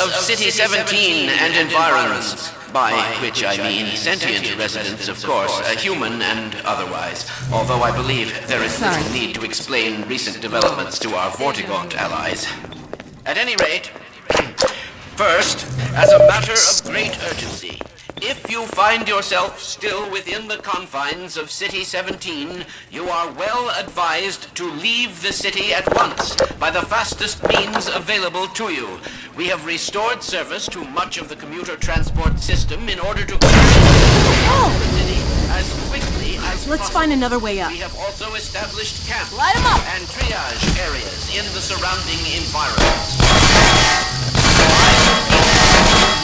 of City 17 and environs, by which I mean sentient residents, of course, human and otherwise, although I believe there is little need to explain recent developments to our Vortigaunt allies. At any rate, first, as a matter of great urgency, if you find yourself still within the confines of City 17, you are well advised to leave the city at once by the fastest means available to you. We have restored service to much of the commuter transport system in order to get the city as quickly as possible. Let's find another way up. We have also established camps Light 'em up. and triage areas in the surrounding environs.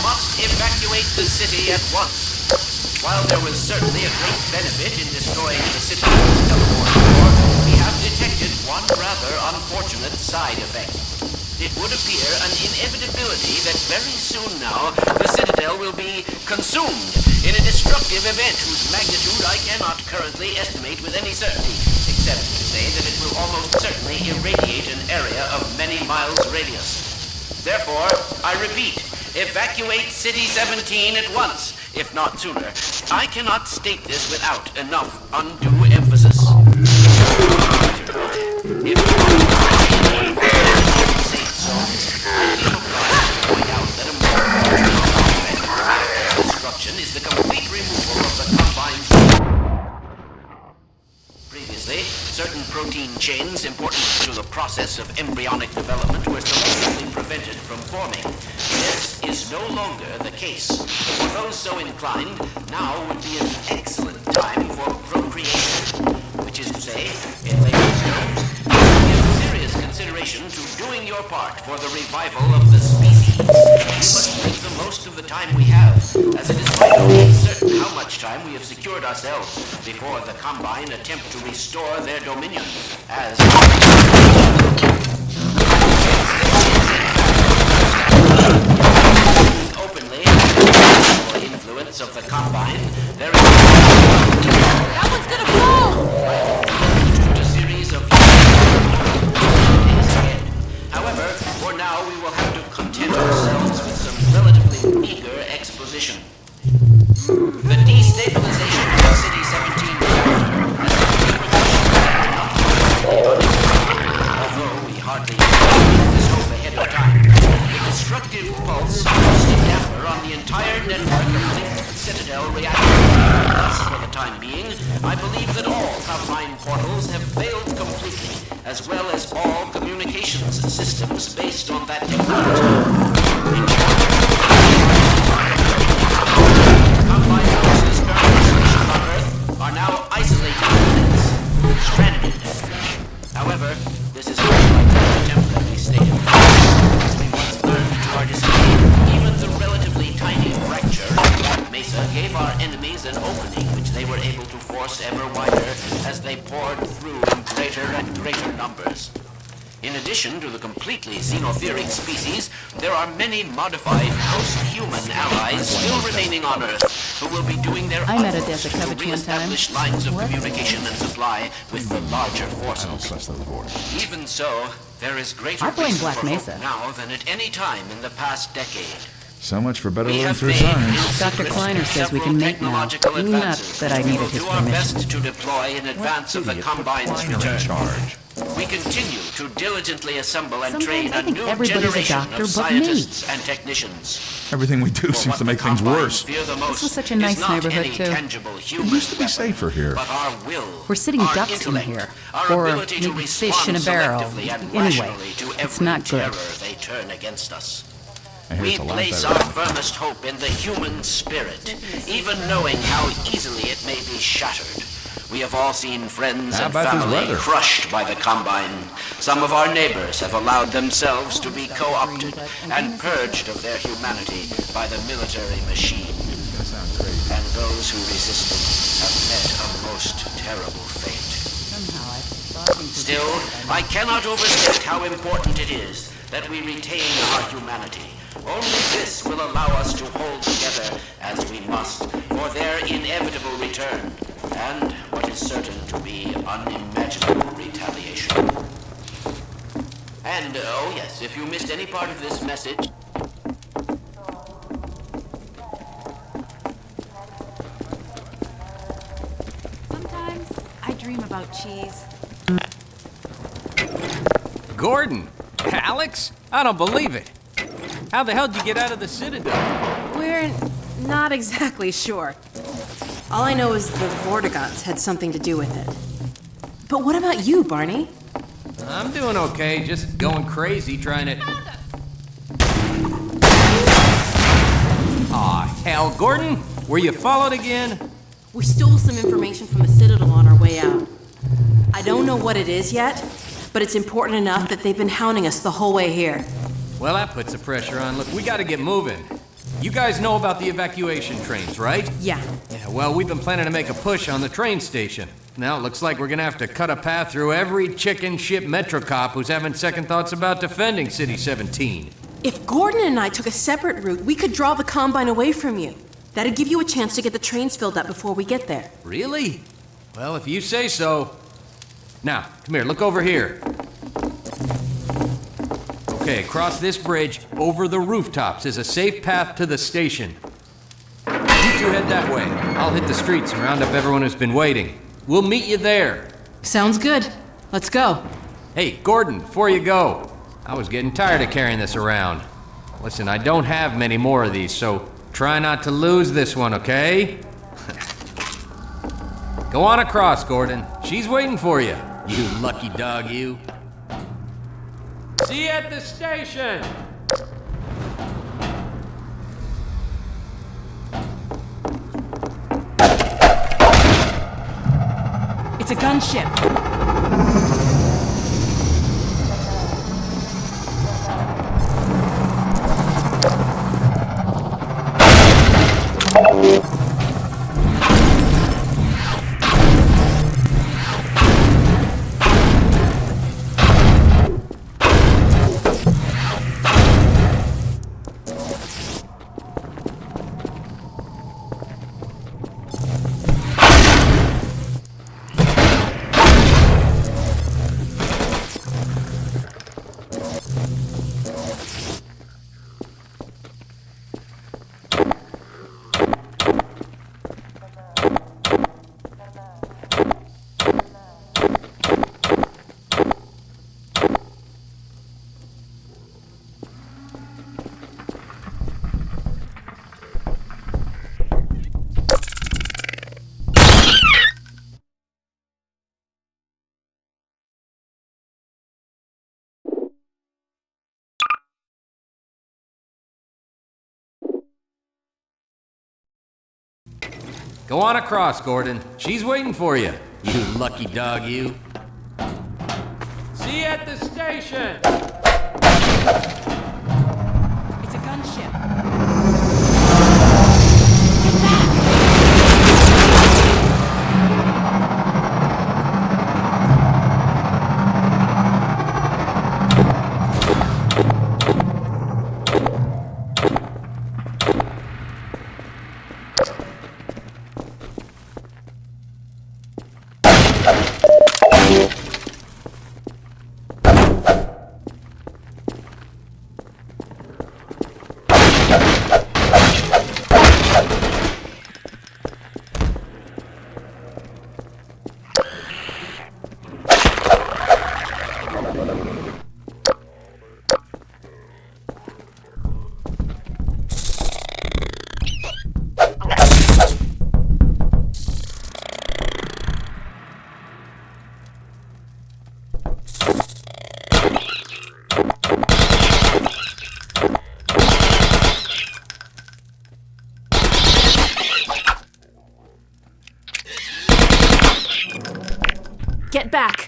Must evacuate the city at once. While there was certainly a great benefit in destroying the Citadel's teleport core, we have detected one rather unfortunate side effect. It would appear an inevitability that very soon now the Citadel will be consumed in a destructive event whose magnitude I cannot currently estimate with any certainty, except to say that it will almost certainly irradiate an area of many miles radius. Therefore, I repeat, evacuate City 17 at once, if not sooner. I cannot state this without enough undue emphasis. If say so, I feel obliged to point out that a more important destruction is the complete removal of the combined. Previously, certain protein chains important to the process of embryonic development were selectively prevented from forming. This is no longer the case. For those so inclined, now would be an excellent time for procreation. Which is to say, in layman's terms, give serious consideration to doing your part for the revival of the species. We must make the most of the time we have, as it is vitally uncertain how much time we have secured ourselves before the Combine attempt to restore their dominion, as openly the influence of the Combine, there is That one's gonna blow! a series of However, for now we will have to content ourselves with some relatively meager exposition. The destabilization of City 17 although we hardly this hope ahead of time. The destructive pulse forced a damper on the entire network of linked Citadel reactors. Thus, for the time being, I believe that all Combine portals have failed completely, as well as all communications systems based on that technology. Combine forces currently stationed on Earth are now isolated units, stranded. However, this is not like the temporary state of affairs. As we once learned to our dismay, even the relatively tiny fracture of Black Mesa gave our enemies an opening which they were able to force ever wider as they poured through in greater and greater numbers. In addition to the completely xenotheric species, there are many modified post-human allies still remaining on Earth who will be doing their utmost to re-establish lines of communication and supply with the larger forces. Even so, there is greater reason Black for Mesa hope now than at any time in the past decade. So much for better We living have through made science. Dr. Kleiner says we can make now. technological Not advances. that I needed We his will do our permission. best to deploy in advance of the Combine's return. We continue to diligently assemble and train Sometimes I a think new everybody's a generation doctor of but me. scientists and technicians. Everything we do For seems what to make the things Combine worse. fear the most was such a is nice not neighborhood, any too. tangible It human used to be weapon, safer here. but our will, We're sitting our ducks in intellect, here, our or ability to maybe fish in a respond barrel. selectively and Anyway, rationally to it's every not good. terror they turn against us. I hear We it's a lot place better. our firmest hope in the human spirit, even knowing how easily it may be shattered. We have all seen friends How and about this family weather? crushed by the Combine. Some of our neighbors have allowed themselves to be co-opted and purged of their humanity by the military machine. That sounds crazy. And those who resisted have met a most terrible fate. Still, I cannot overstate how important it is that we retain our humanity. Only this will allow us to hold together as we must for their inevitable return and what is certain to be unimaginable retaliation. And, oh yes, if you missed any part of this message, about cheese. Gordon? Alex? I don't believe it. How the hell did you get out of the Citadel? We're not exactly sure. All I know is the Vortigots had something to do with it. But what about you, Barney? I'm doing okay, just going crazy trying to... Aw, hell, Gordon? Were you followed again? We stole some information from the Citadel on our way out. I don't know what it is yet, but it's important enough that they've been hounding us the whole way here. Well, that puts the pressure on. Look, we gotta get moving. You guys know about the evacuation trains, right? Yeah. Yeah, well, we've been planning to make a push on the train station. Now it looks like we're gonna have to cut a path through every chicken ship metro cop who's having second thoughts about defending City 17. If Gordon and I took a separate route, we could draw the Combine away from you. That'd give you a chance to get the trains filled up before we get there. Really? Well, if you say so. Now, come here, look over here. Okay, across this bridge, over the rooftops, is a safe path to the station. You two head that way. I'll hit the streets and round up everyone who's been waiting. We'll meet you there. Sounds good. Let's go. Hey, Gordon, before you go, I was getting tired of carrying this around. Listen, I don't have many more of these, so try not to lose this one, okay? Go on across, Gordon. She's waiting for you. You lucky dog, you. See you at the station! It's a gunship. Go on across, Gordon. She's waiting for you. You lucky dog, you. See you at the station! It's a gunship. Get back!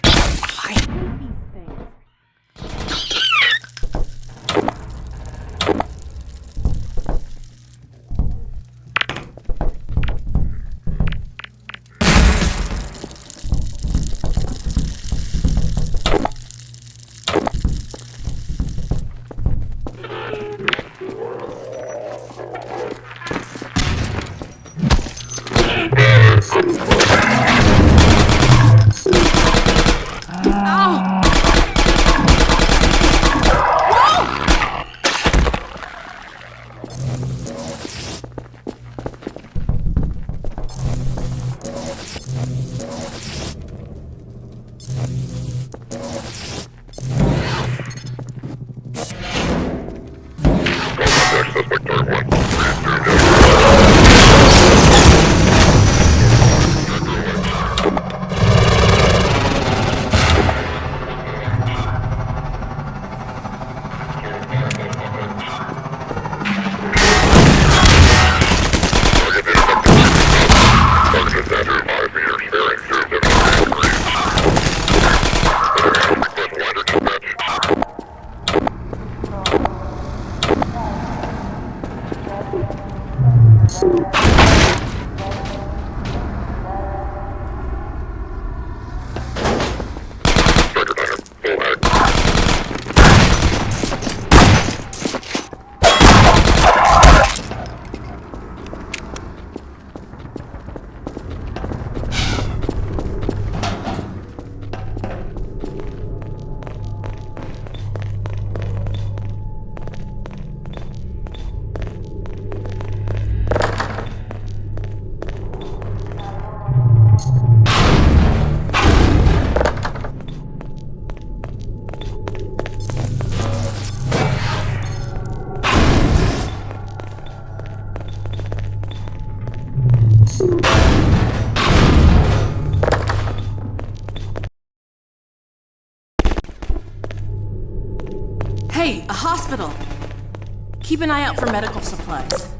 Hey, a hospital! Keep an eye out for medical supplies.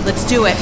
Let's do it.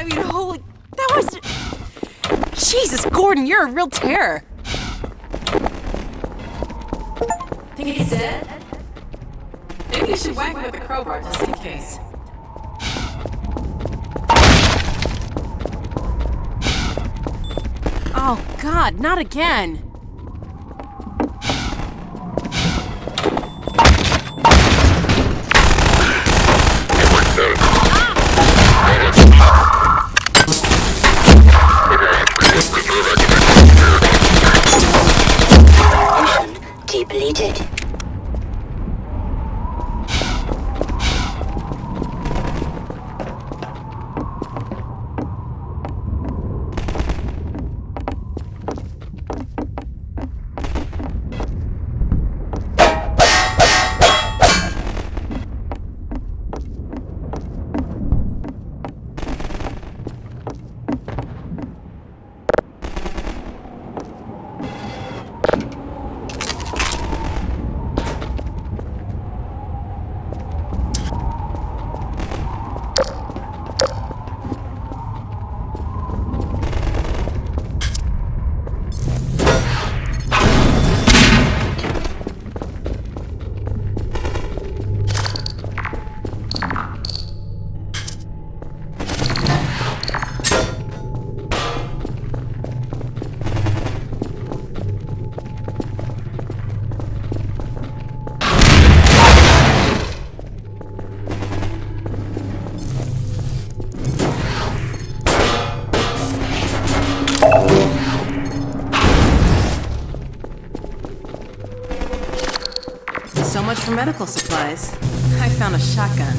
mean, holy... That was... Jesus, Gordon, you're a real terror. Think he's dead? Maybe you should whack him with a crowbar just in case. Oh, God, not again. Depleted. So much for medical supplies. I found a shotgun.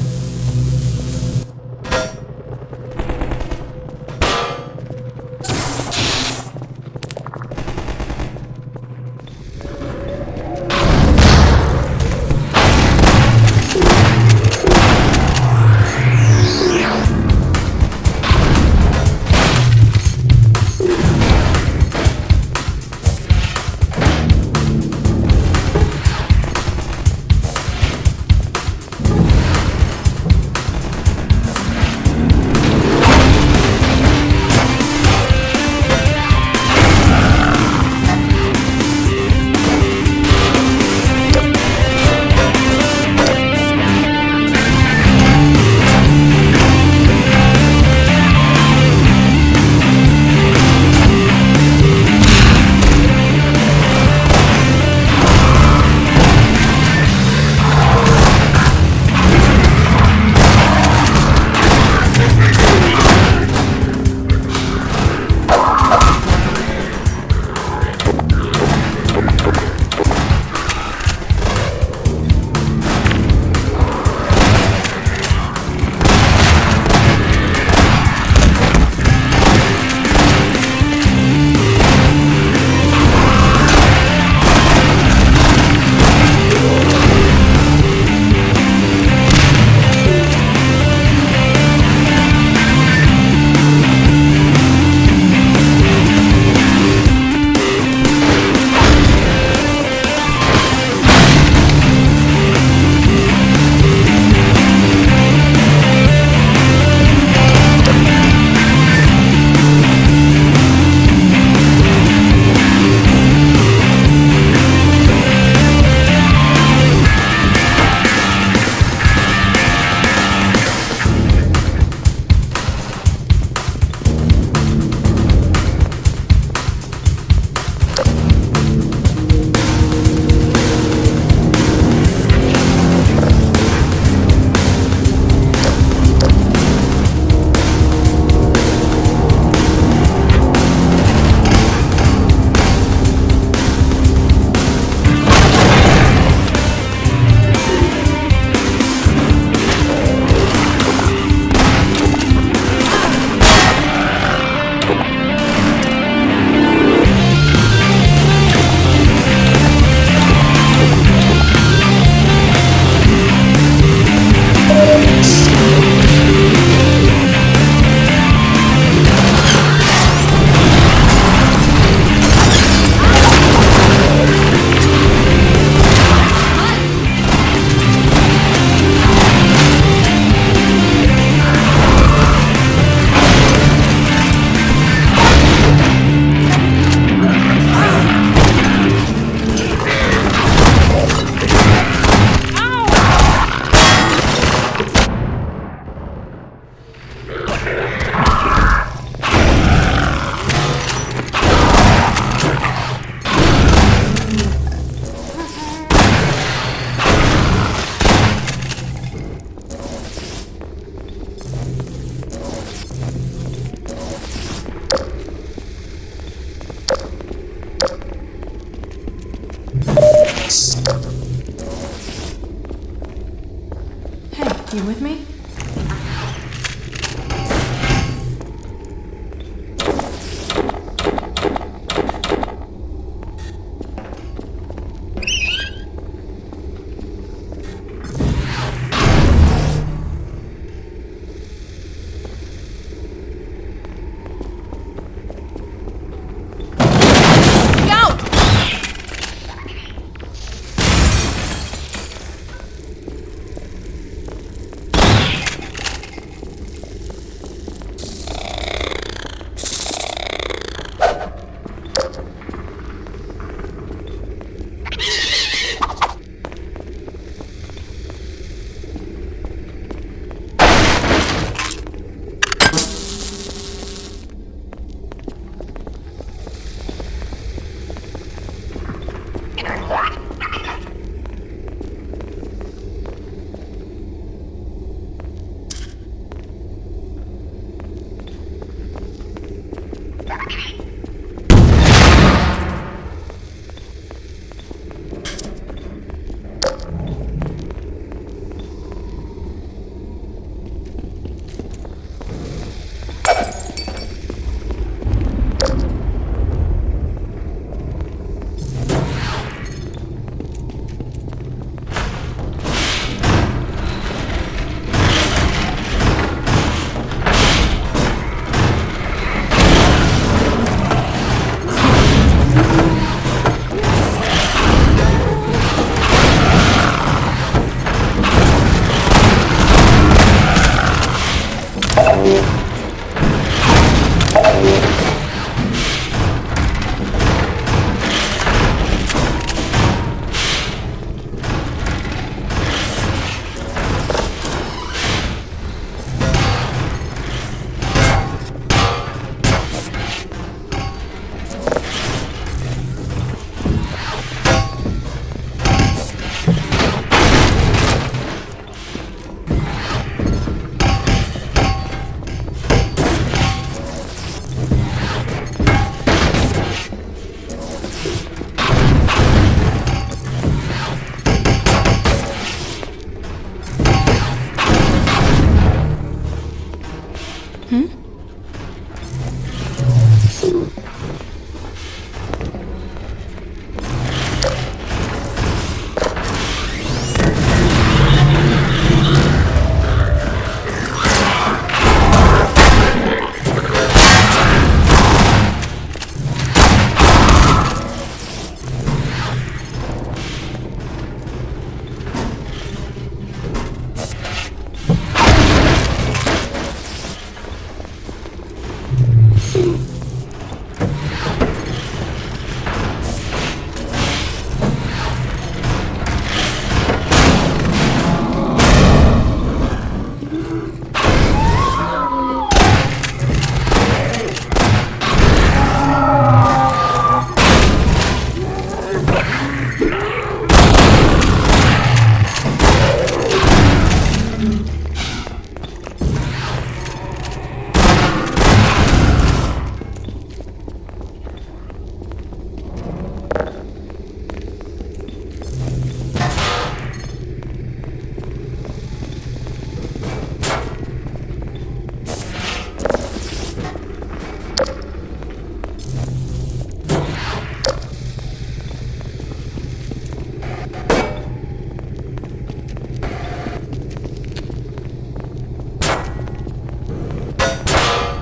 You with me?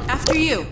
After you.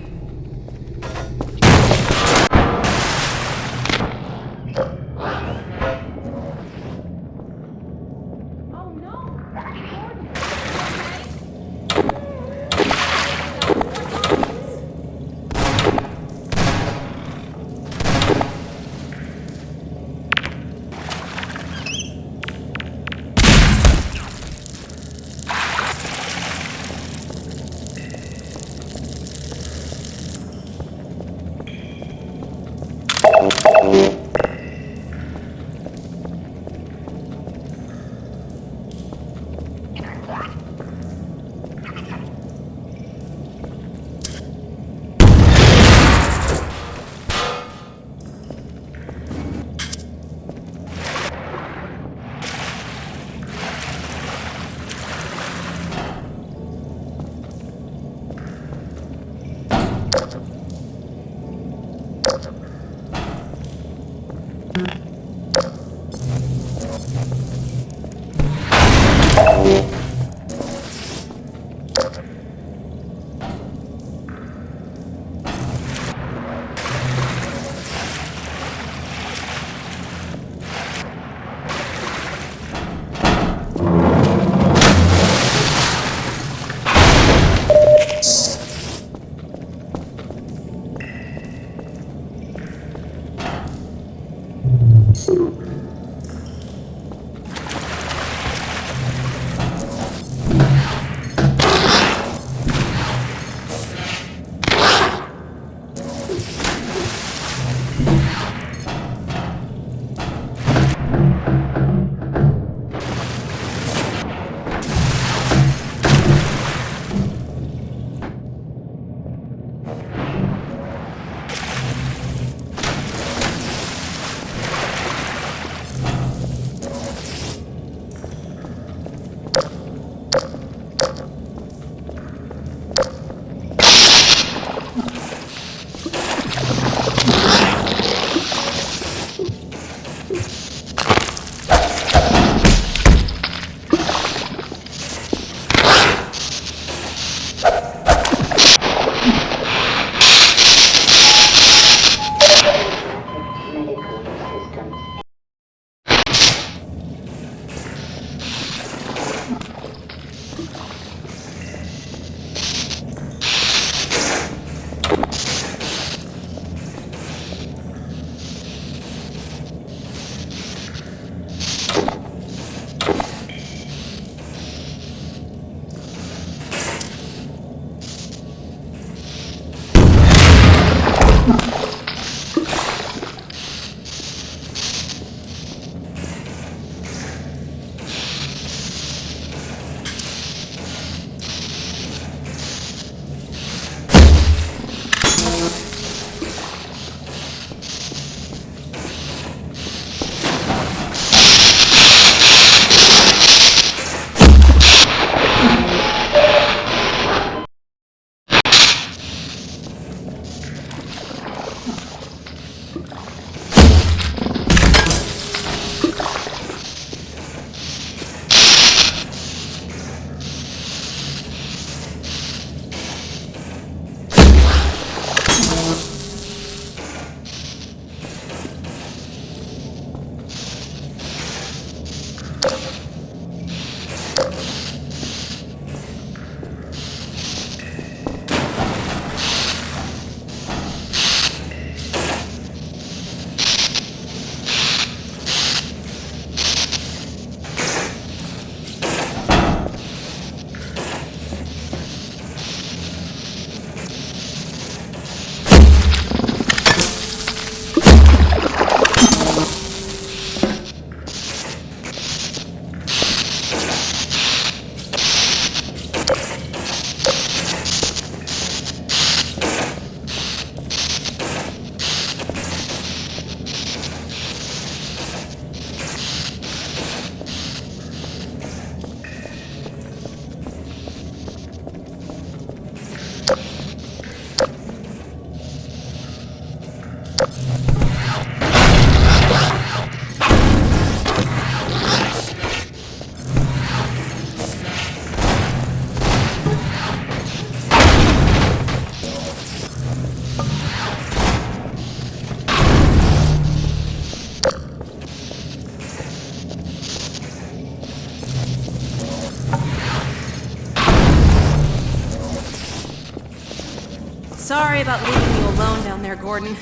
Sorry about leaving you alone down there, Gordon.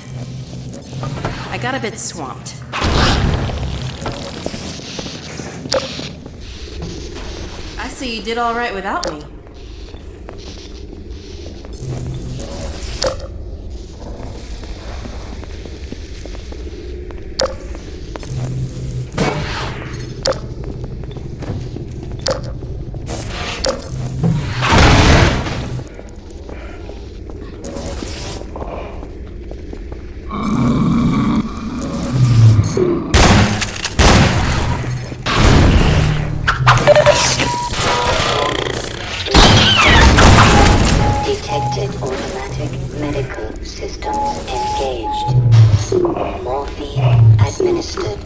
I got a bit swamped. I see you did all right without me. basic medical systems engaged. Morphine administered.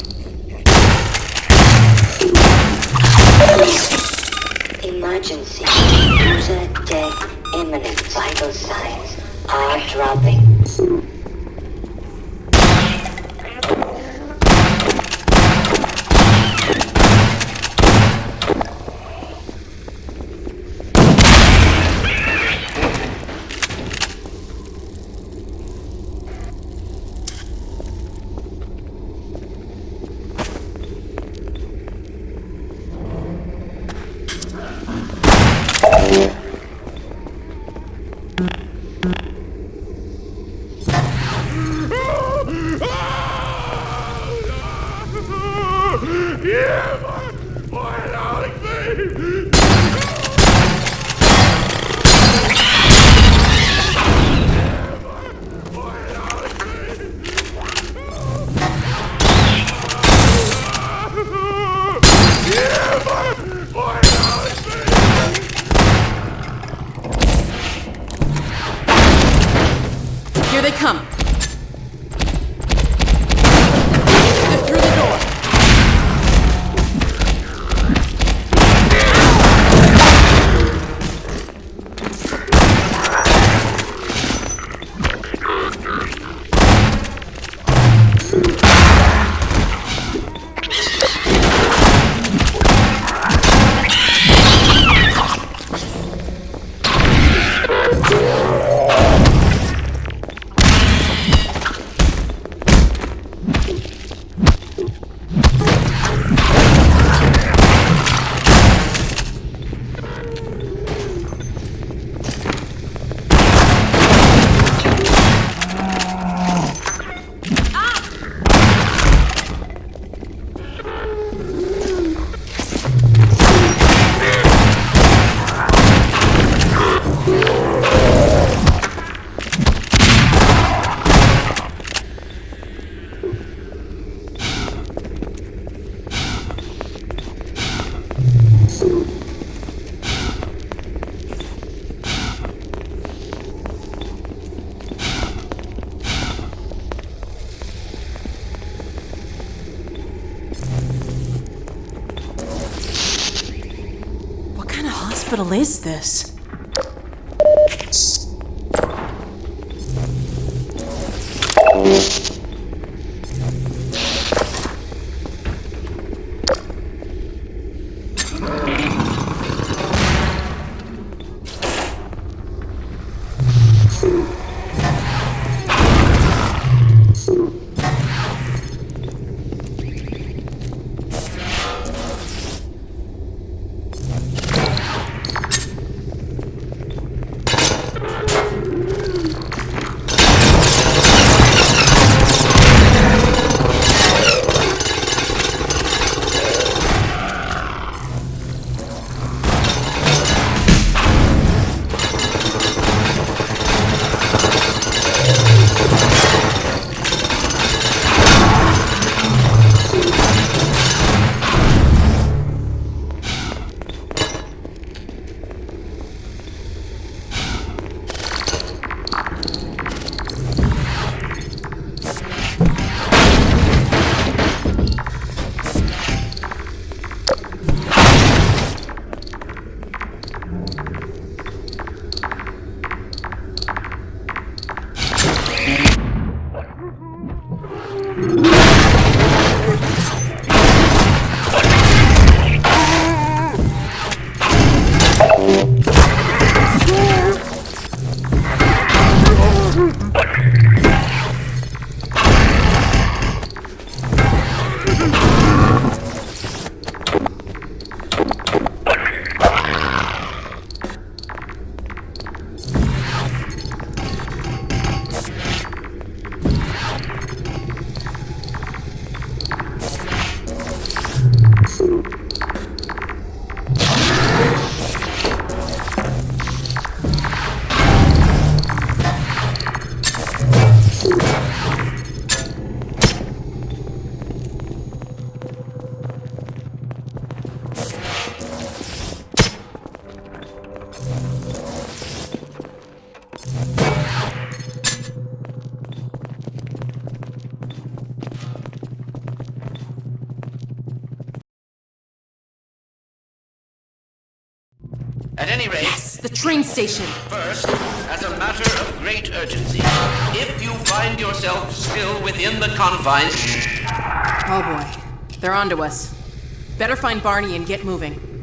Emergency. User dead imminent. Vital signs are dropping. Here they come. They're through the door. What kind of hospital is this? At any rate, Yes, the train station. first, as a matter of great urgency, if you find yourself still within the confines... Oh boy. They're onto us. Better find Barney and get moving.